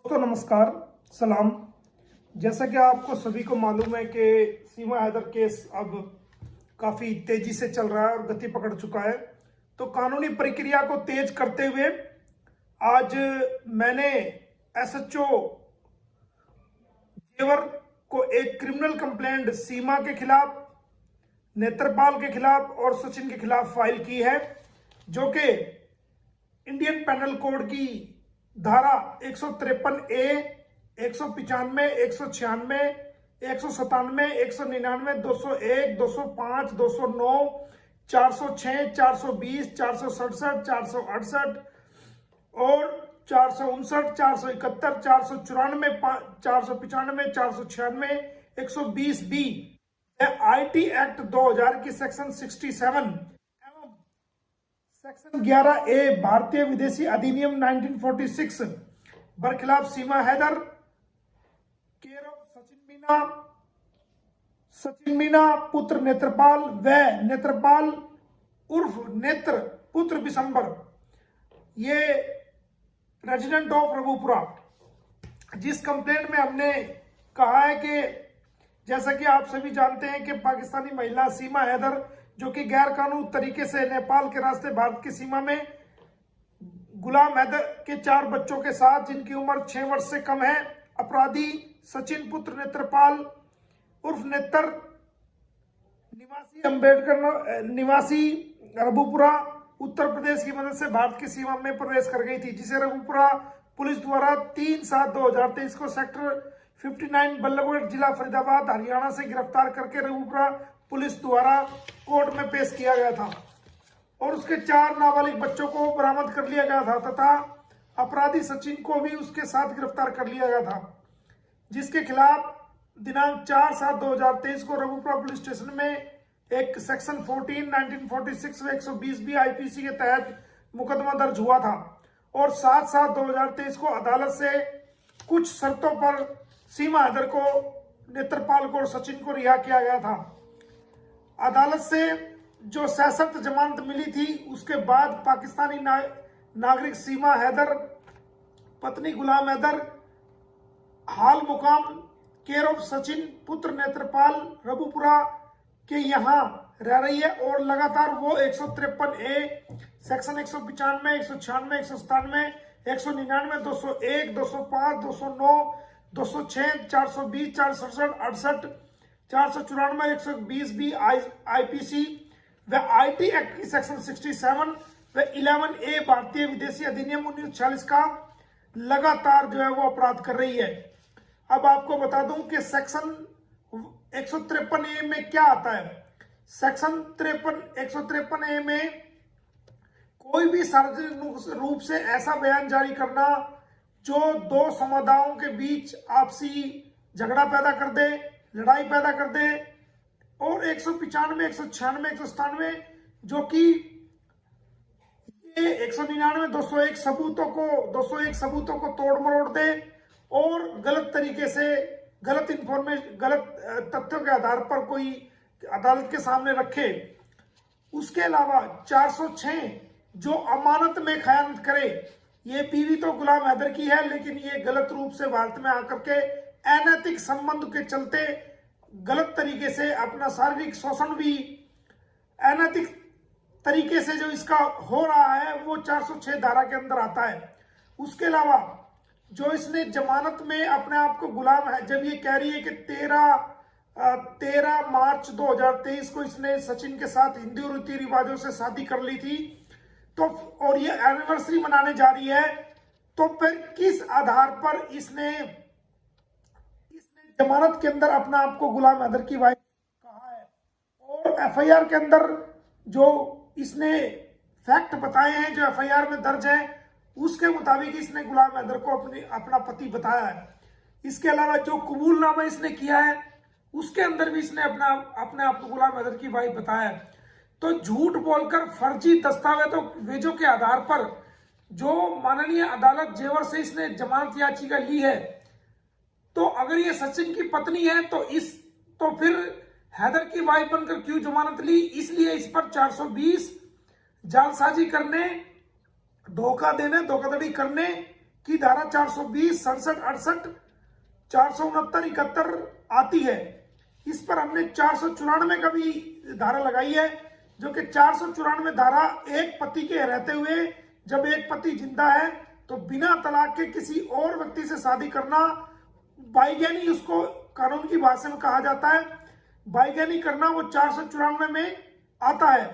दोस्तों नमस्कार, सलाम। जैसा कि आपको सभी को मालूम है कि सीमा हैदर केस अब काफ़ी तेजी से चल रहा है और गति पकड़ चुका है। तो कानूनी प्रक्रिया को तेज करते हुए आज मैंने एसएचओ जेवर को एक क्रिमिनल कंप्लेंट सीमा के खिलाफ, नेत्रपाल के खिलाफ और सचिन के खिलाफ फाइल की है, जो कि इंडियन पेनल कोड की धारा 153A, 195, 196, 197, 199, 201, 205, 209, 406, 420, 467, 468 और 459, 471, 494, 495, 496, 120B IT एक्ट 2000 की सेक्शन 67 सेक्शन 11A भारतीय विदेशी अधिनियम 1946 बरखिलाफ सीमा हैदर केयर ऑफ सचिन मीना पुत्र नेत्रपाल व नेत्रपाल उर्फ नेत्र पुत्र बिशंबर, ये रेजिडेंट ऑफ रघुपुरा। जिस कंप्लेंट में हमने कहा है कि जैसा कि आप सभी जानते हैं कि पाकिस्तानी महिला सीमा हैदर, जो कि गैर कानूनी तरीके से नेपाल के रास्ते भारत की सीमा में गुलाम हैदर के 4 बच्चों के साथ, जिनकी उम्र 6 वर्ष से कम है, अपराधी सचिन पुत्र नेत्रपाल उर्फ नेत्र निवासी रघुपुरा उत्तर प्रदेश की मदद से भारत की सीमा में प्रवेश कर गई थी, जिसे रघुपुरा पुलिस द्वारा 3/7/2023 को सेक्टर 59 बल्लभगढ़ जिला फरीदाबाद हरियाणा से गिरफ्तार करके रघुपुरा पुलिस द्वारा कोर्ट में पेश किया गया था और उसके 4 नाबालिग बच्चों को बरामद कर लिया गया था तथा अपराधी सचिन को भी उसके साथ गिरफ्तार कर लिया गया था, जिसके खिलाफ दिनांक 4/7/2023 को रघुपुरा पुलिस स्टेशन में एक सेक्शन 14 1946 व 120B IPC के तहत मुकदमा दर्ज हुआ था और 7/7/2023 को अदालत से कुछ शर्तों पर सीमा हैदर को, नेत्रपाल को और सचिन को रिहा किया गया था। अदालत से जो सशर्त जमानत मिली थी, उसके बाद पाकिस्तानी नागरिक सीमा हैदर पत्नी गुलाम हैदर हाल मुकाम केयर ऑफ सचिन पुत्र नेत्रपाल रघुपुरा के यहाँ रह रही है और लगातार वो 153A सेक्शन 195, 196, 197, 199, 201, 205, 209, 206, 420, 467, 68, 494, 120B IPC व IT एक्ट की सेक्शन 67 व 11A भारतीय विदेशी अधिनियम 1946 का लगातार जो है वो अपराध कर रही है। अब आपको बता दूं कि सेक्शन 153A में क्या आता है। सेक्शन 153A में कोई भी सार्वजनिक रूप से ऐसा बयान जारी करना जो 2 समुदायों के बीच आपसी झगड़ा पैदा कर दे, लड़ाई पैदा कर दे, और 195, 196, 197 जो कि ये 199, 201 सबूतों को तोड़ मरोड़ दे और गलत तरीके से गलत तथ्यों के आधार पर कोई अदालत के सामने रखे। उसके अलावा 406 जो अमानत में खयानत करे, ये बीवी तो गुलाम हैदर की है, लेकिन ये गलत रूप से भारत में आकर के अनैतिक संबंध के चलते गलत तरीके से अपना शारीरिक शोषण भी अनैतिक तरीके से जो इसका हो रहा है वो 406 धारा के अंदर आता है। उसके अलावा जो इसने जमानत में अपने आप को गुलाम है, जब ये कह रही है कि 13 मार्च 2023 को इसने सचिन के साथ हिंदू रीति रिवाजों से शादी कर ली थी, तो और ये एनिवर्सरी मनाने जा रही है, तो फिर किस आधार पर इसने जमानत के अंदर अपना आप को गुलाम हैदर की वाइफ कहा है और FIR के अंदर जो इसने फैक्ट बताए हैं, जो FIR में दर्ज है, उसके मुताबिक इसने गुलाम हैदर को अपना पति बताया है। इसके अलावा जो कबूलनामा इसने किया है, उसके अंदर भी इसने अपने आप को गुलाम हैदर की वाइफ बताया है। तो झूठ बोलकर फर्जी दस्तावेजों के आधार पर जो माननीय अदालत जेवर से इसने जमानत याचिका ली है, तो अगर ये सचिन की पत्नी है तो फिर हैदर की वाइफ बनकर क्यों जमानत ली? इसलिए इस पर 420 जालसाजी करने, धोखा देने, धोखाधड़ी करने की धारा 420, 67, 68, 469, 71 आती है। इस पर हमने 494 का भी धारा लगाई है, जो कि 494 धारा एक पति के रहते हुए जब एक पति जिंदा है तो बिना तलाक के किसी और व्यक्ति से शादी करना बाईगानी उसको कानून की भाषा में कहा जाता है। बाईगानी करना वो 494 में आता है।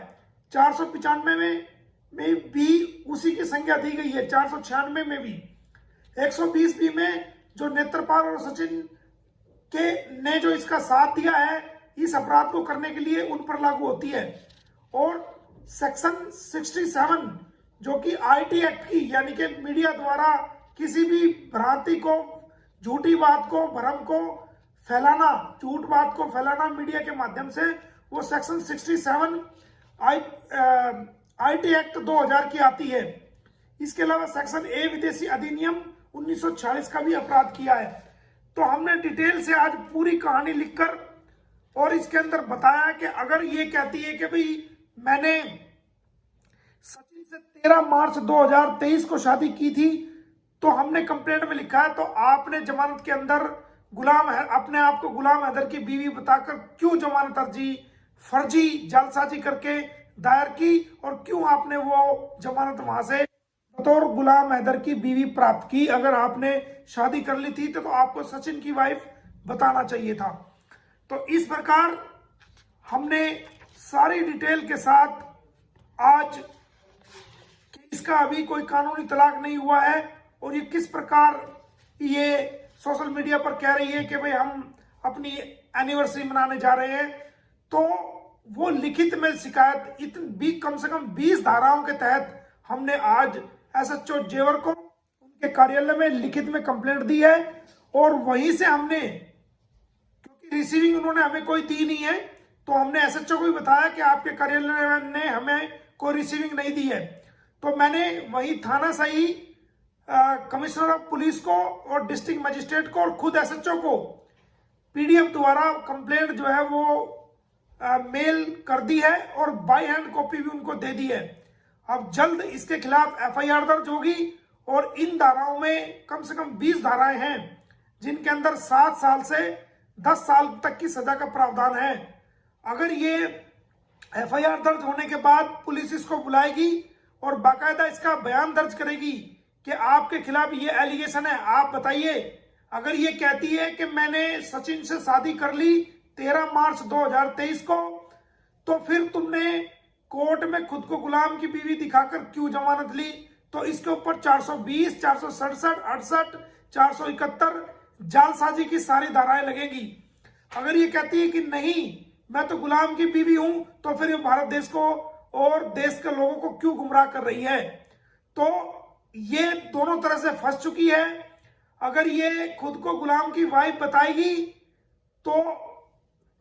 495 में भी उसी की संज्ञा दी गई है, 496 में भी। 120 बी में जो नेत्रपाल और सचिन के ने जो इसका साथ दिया है इस अपराध को करने के लिए, उन पर लागू होती है। और सेक्शन 67 जो कि आईटी एक्ट की, यानी कि मीडिया द्वारा किसी भी भ्रांति को, झूठी बात को, भ्रम को फैलाना, झूठ बात को फैलाना मीडिया के माध्यम से, वो सेक्शन 67 आईटी एक्ट 2000 की आती है। इसके अलावा सेक्शन ए विदेशी अधिनियम 1946 का भी अपराध किया है। तो हमने डिटेल से आज पूरी कहानी लिखकर और इसके अंदर बताया कि अगर ये कहती है कि भाई मैंने सचिन से 13 मार्च 2023 को शादी की थी, तो हमने कंप्लेंट में लिखा है तो आपने जमानत के अंदर अपने आप को गुलाम हैदर की बीवी बताकर क्यों जमानत अर्जी फर्जी जालसाजी करके दायर की, और क्यों आपने वो जमानत वहां से बतौर गुलाम हैदर की बीवी प्राप्त की? अगर आपने शादी कर ली थी तो आपको सचिन की वाइफ बताना चाहिए था। तो इस प्रकार हमने सारी डिटेल के साथ आज इसका अभी कोई कानूनी तलाक नहीं हुआ है और ये किस प्रकार ये सोशल मीडिया पर कह रही है कि भाई हम अपनी एनिवर्सरी मनाने जा रहे हैं, तो वो लिखित में शिकायत कम से कम 20 धाराओं के तहत हमने आज एसएचओ जेवर को उनके कार्यालय में लिखित में कंप्लेंट दी है। और वहीं से हमने, क्योंकि रिसीविंग उन्होंने हमें कोई दी नहीं है, तो हमने एसएचओ को भी बताया कि आपके कार्यालय ने हमें कोई रिसीविंग नहीं दी है। तो मैंने वही थाना सही कमिश्नर ऑफ पुलिस को और डिस्ट्रिक्ट मजिस्ट्रेट को और खुद एसएचओ को पीडीएफ द्वारा कंप्लेंट जो है वो मेल कर दी है और बाय हैंड कॉपी भी उनको दे दी है। अब जल्द इसके खिलाफ एफआईआर दर्ज होगी और इन धाराओं में कम से कम 20 धाराएं हैं जिनके अंदर 7 साल से 10 साल तक की सजा का प्रावधान है। अगर ये एफआईआर दर्ज होने के बाद पुलिस इसको बुलाएगी और बाकायदा इसका बयान दर्ज करेगी कि आपके खिलाफ ये एलिगेशन है, आप बताइए। अगर ये कहती है कि मैंने सचिन से शादी कर ली 13 मार्च 2023 को, तो फिर तुमने कोर्ट में खुद को गुलाम की बीवी दिखाकर क्यों जमानत ली? तो इसके ऊपर 420, 467, 68, 471 जालसाजी की सारी धाराएं लगेंगी। अगर ये कहती है कि नहीं मैं तो गुलाम की बीवी हूं, तो फिर ये भारत देश को और देश के लोगों को क्यों गुमराह कर रही है? तो ये दोनों तरह से फंस चुकी है। अगर ये खुद को गुलाम की वाइफ बताएगी तो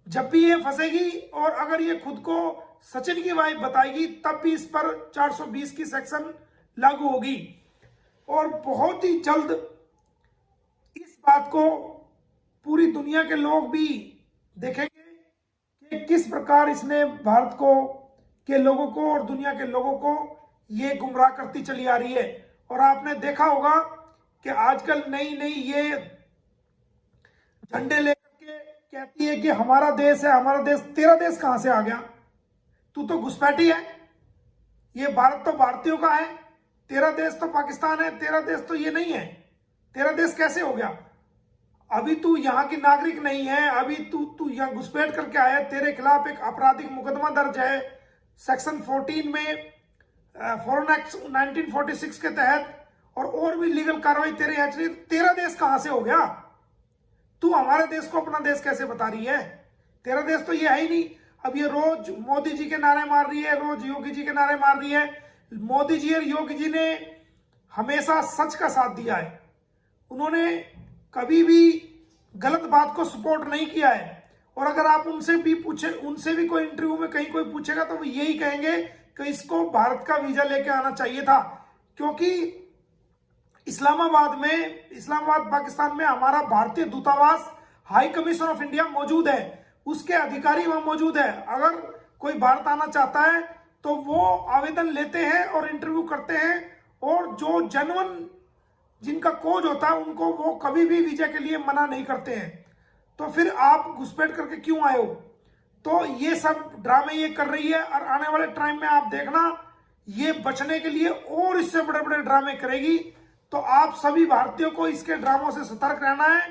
जब भी ये फंसेगी, और अगर ये खुद को सचिन की वाइफ बताएगी तब भी इस पर 420 की सेक्शन लागू होगी। और बहुत ही जल्द इस बात को पूरी दुनिया के लोग भी देखेंगे कि किस प्रकार इसने भारत को के लोगों को और दुनिया के लोगों को ये गुमराह करती चली आ रही है। और आपने देखा होगा कि आजकल नई नई ये झंडे लेकर के कहती है कि हमारा देश है, हमारा देश। तेरा देश कहां से आ गया? तू तो घुसपैठी है। ये भारत तो भारतीयों का है, तेरा देश तो पाकिस्तान है, तेरा देश तो ये नहीं है। तेरा देश कैसे हो गया? अभी तू यहाँ की नागरिक नहीं है, अभी तू यहाँ घुसपैठ करके आया। तेरे खिलाफ एक आपराधिक मुकदमा दर्ज है सेक्शन 14 में फॉरेन एक्ट 1946 के तहत, और भी लीगल कार्रवाई तेरे यहाँ चली। तेरा देश कहां से हो गया? तू हमारे देश को अपना देश कैसे बता रही है? तेरा देश तो ये है ही नहीं। अब ये रोज मोदी जी के नारे मार रही है, रोज योगी जी के नारे मार रही है। मोदी जी और योगी जी ने हमेशा सच का साथ दिया है, उन्होंने कभी भी गलत बात को सपोर्ट नहीं किया है। और अगर आप उनसे भी कोई इंटरव्यू में कहीं कोई पूछेगा तो वो यही कहेंगे कि इसको भारत का वीजा लेके आना चाहिए था, क्योंकि इस्लामाबाद पाकिस्तान में हमारा भारतीय दूतावास हाई कमीशन ऑफ इंडिया मौजूद है, उसके अधिकारी वहां मौजूद है। अगर कोई भारत आना चाहता है तो वो आवेदन लेते हैं और इंटरव्यू करते हैं, और जो जिनका कोच होता है उनको वो कभी भी वीजा के लिए मना नहीं करते हैं। तो फिर आप घुसपैठ करके क्यों आए हो? तो ये सब ड्रामे ये कर रही है और आने वाले टाइम में आप देखना ये बचने के लिए और इससे बड़े बड़े ड्रामे करेगी। तो आप सभी भारतीयों को इसके ड्रामों से सतर्क रहना है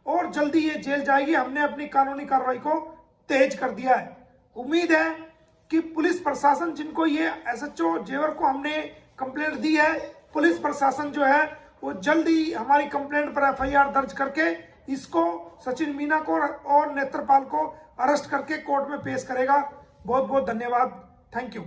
और जल्दी ये जेल जाएगी। हमने अपनी कानूनी कार्रवाई को तेज कर दिया है। उम्मीद है कि पुलिस प्रशासन, जिनको ये एसएचओ जेवर को हमने कंप्लेंट दी है, पुलिस प्रशासन जो है वो जल्दी हमारी कंप्लेंट पर एफआईआर दर्ज करके इसको, सचिन मीना को और नेत्रपाल को अरेस्ट करके कोर्ट में पेश करेगा। बहुत बहुत धन्यवाद। Thank you.